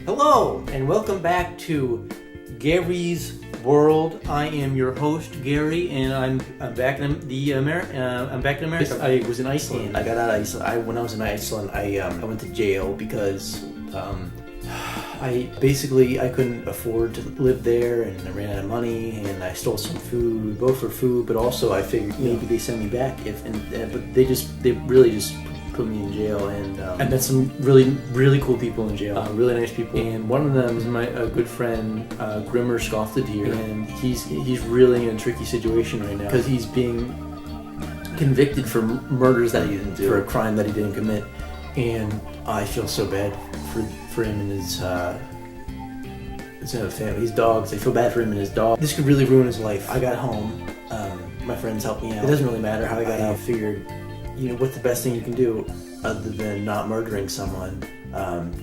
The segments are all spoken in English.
Hello, and welcome back to Gary's World. I am your host, Gary, and I'm back in I'm back in America. I was in Iceland. I got out of Iceland. When I was in Iceland, I went to jail because I couldn't afford to live there, and I ran out of money, and I stole some food, both for food, but also I figured maybe they send me back but they really just put me in jail, and I met some really cool people in jail, really nice people, and one of them is my good friend Grímur Skaftadottir, and he's really in a tricky situation right now because he's being convicted for murders that he didn't do, for a crime that he didn't commit, and I feel so bad for him and his family, his dogs. I feel bad for him and his dog. This could really ruin his life. I got home, my friends helped me out. It doesn't really matter how I got out. I figured, what's the best thing you can do other than not murdering someone,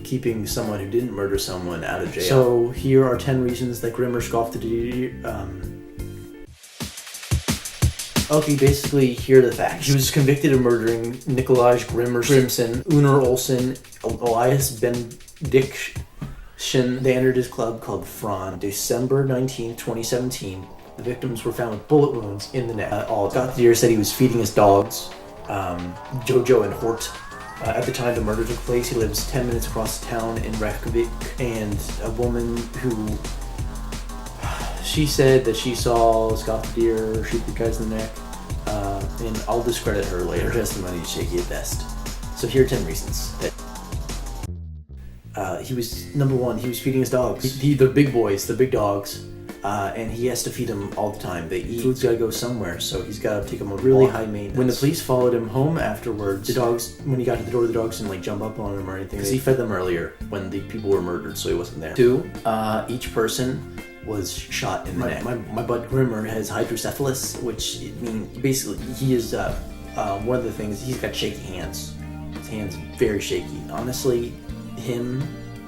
keeping someone who didn't murder someone out of jail. So here are 10 reasons that Grímur Skaftadottir, Okay, basically, here are the facts. He was convicted of murdering Nikolaj Grimsson, Unar Olsen, Elias Benediktsson. They entered his club called Fron. December 19, 2017. The victims were found with bullet wounds in the neck. Skaftadottir said he was feeding his dogs, Jojo and Hort. At the time the murder took place, he lives 10 minutes across town in Reykjavik, and a woman who... She said that she saw Skaftadottir shoot the guys in the neck, and I'll discredit her later. Her testimony is shaky at best. So here are 10 reasons. He was, number one, he was feeding his dogs. The big boys, the big dogs, and he has to feed them all the time. They eat. Food's gotta go somewhere, so he's gotta take them a really high maintenance. When the police followed him home afterwards, when he got to the door, the dogs didn't jump up on him or anything, because he fed them earlier when the people were murdered, so he wasn't there. 2, each person was shot in the neck. My bud Grímur has hydrocephalus, which means basically he is one of the things, he's got shaky hands. His hands very shaky. Honestly, him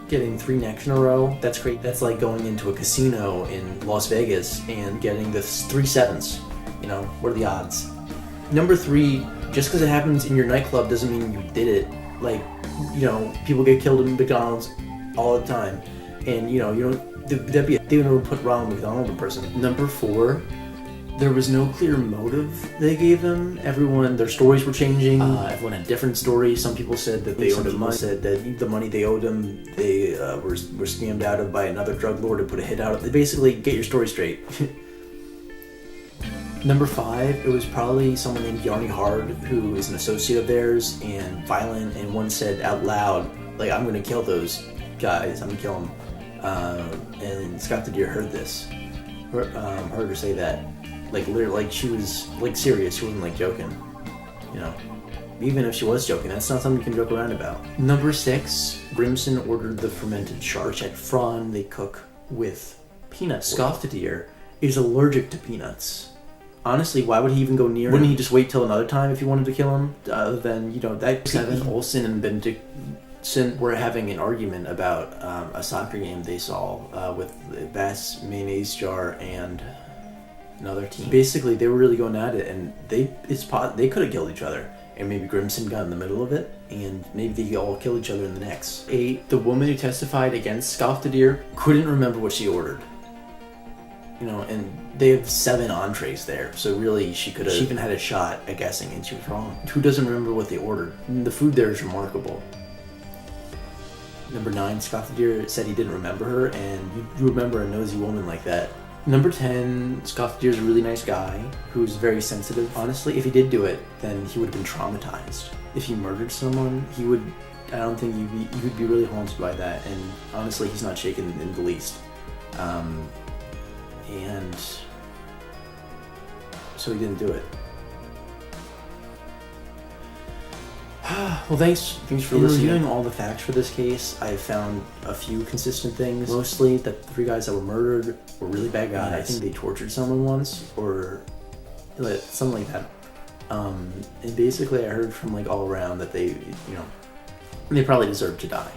getting 3 necks in a row, that's great. That's like going into a casino in Las Vegas and getting the 3 sevens. What are the odds? Number 3, just because it happens in your nightclub doesn't mean you did it. People get killed in McDonald's all the time, and they would put Ronald McDonald in prison. Number 4, there was no clear motive they gave them. Their stories were changing. Everyone had different stories. Some people said that they owed him money. Said that the money they owed him, they were scammed out of by another drug lord to put a hit out of. They basically get your story straight. Number 5, it was probably someone named Yarny Hard, who is an associate of theirs and violent, and one said out loud, I'm gonna kill those guys, I'm gonna kill them. And Skaftadottir heard this, heard her say that, literally, she was serious. She wasn't joking, Even if she was joking, that's not something you can joke around about. Number 6, Grímsson ordered the fermented charge at Fron they cook with peanuts. Skaftadottir is allergic to peanuts. Honestly, why would he even go near him? Wouldn't he just wait till another time if he wanted to kill him? That 7, Olsen and Benediktsson were having an argument about a soccer game they saw with the Bass mayonnaise jar and another team. Basically, they were really going at it, and they could have killed each other, and maybe Grímsson got in the middle of it, and maybe they all killed each other in the necks. 8, the woman who testified against Skaftadottir couldn't remember what she ordered. And they have 7 entrees there, so really she even had a shot at guessing, and she was wrong. Who doesn't remember what they ordered? And the food there is remarkable. Number 9, Skaftadottir said he didn't remember her, and you remember a nosy woman like that. Number 10, Skaftadottir is a really nice guy who's very sensitive. Honestly, if he did do it, then he would have been traumatized. If he murdered someone, I don't think he would be really haunted by that, and honestly, he's not shaken in the least. And so he didn't do it. Well, thanks for listening. Reviewing all the facts for this case, I found a few consistent things. Mostly that the 3 guys that were murdered were really bad guys. I think they tortured someone once, or something like that. And basically, I heard from all around that they probably deserved to die.